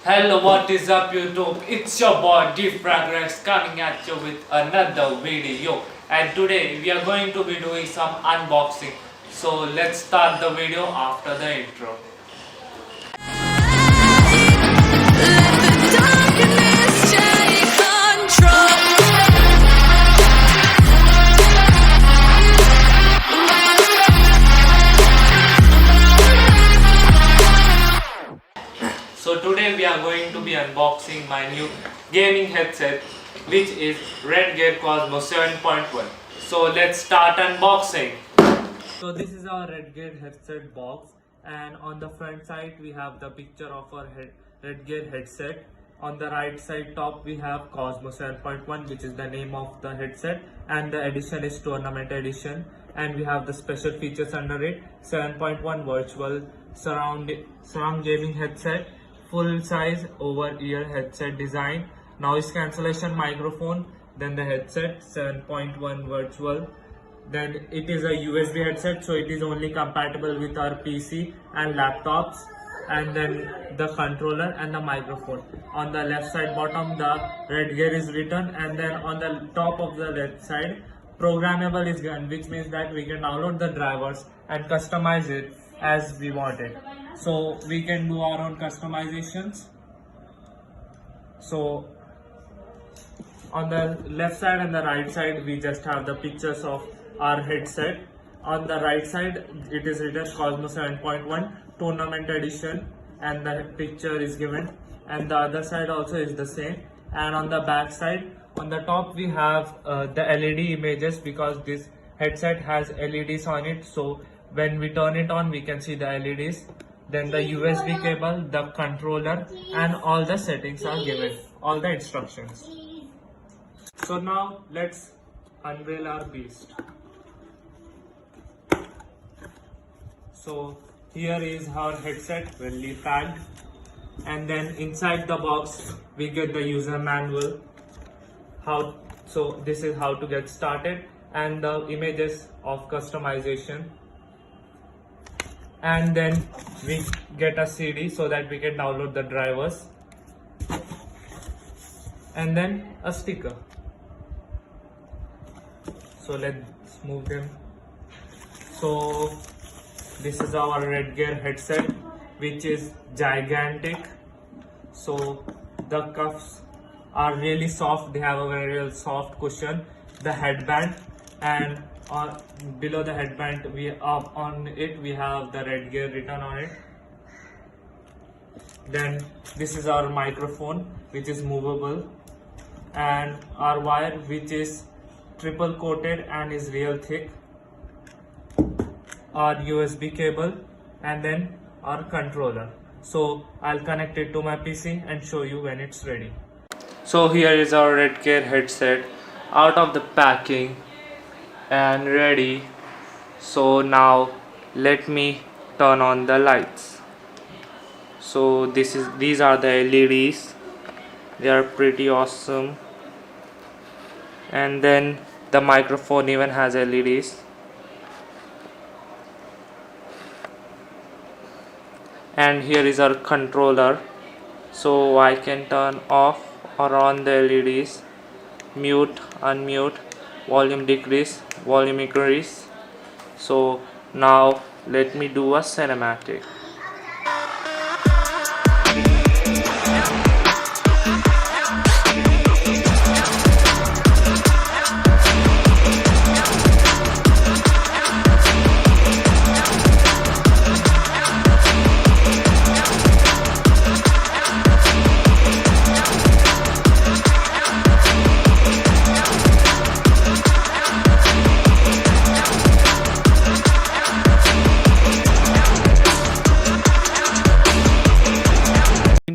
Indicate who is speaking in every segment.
Speaker 1: Hello, what is up YouTube? It's your boy Progress coming at you with another video, and today we are going to be doing some unboxing. So let's start the video after the intro. So today we are going to be unboxing my new gaming headset, which is Redgear Cosmo 7.1. So let's start unboxing. So this is our Redgear headset box, and on the front side we have the picture of our Redgear headset. On the right side top we have Cosmo 7.1, which is the name of the headset, and the edition is tournament edition. And we have the special features under it: 7.1 virtual surround gaming headset, full size over ear headset design, noise cancellation microphone, then the headset 7.1 virtual. Then it is a USB headset, so it is only compatible with our PC and laptops. And then the controller and the microphone. On the left side bottom the Redgear is written, and then on the top of the left side programmable is given, which means that we can download the drivers and customize it as we want it. So we can do our own customizations. So on the left side and the right side we just have the pictures of our headset. On the right side it is written Cosmo 7.1 tournament edition, and the picture is given, and the other side also is the same. And on the back side, on the top we have the LED images, because this headset has LEDs on it, so when we turn it on we can see the LEDs. Then the USB cable, the controller, and all the settings are given, all the instructions. So now let's unveil our beast. So here is our headset, well packed, and then inside the box we get the user manual. So this is how to get started, and the images of customization. And then we get a CD so that we can download the drivers, and then a sticker. So let's move them. So this is our Redgear headset, which is gigantic. So the cuffs are really soft, they have a very soft cushion. The headband, and below the headband on it we have the Redgear written on it. Then this is our microphone, which is movable, and our wire, which is triple coated and is real thick, our USB cable, and then our controller. So I'll connect it to my PC and show you when it's ready. So here is our Redgear headset out of the packing and ready. So now let me turn on the lights. So these are the LEDs, they are pretty awesome. And then the microphone even has LEDs. And here is our controller, so I can turn off or on the LEDs, mute, unmute, volume decrease, volume increase. So now let me do a cinematic.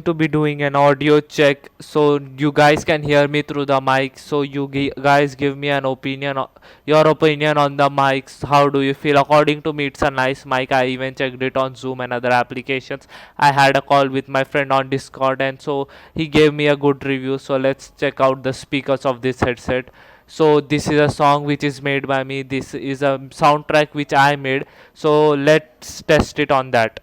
Speaker 1: To be doing an audio check so you guys can hear me through the mic. So you guys give me an opinion, your opinion on the mics. How do you feel? According to me, it's a nice mic. I even checked it on Zoom and other applications. I had a call with my friend on Discord, and so he gave me a good review. So let's check out the speakers of this headset. So this is a song which is made by me, this is a soundtrack which I made. So let's test it on that.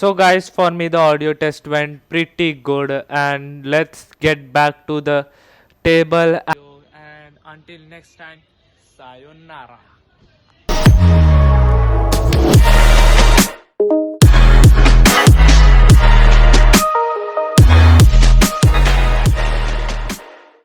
Speaker 1: So guys, for me the audio test went pretty good, and let's get back to the table, and until next time, sayonara.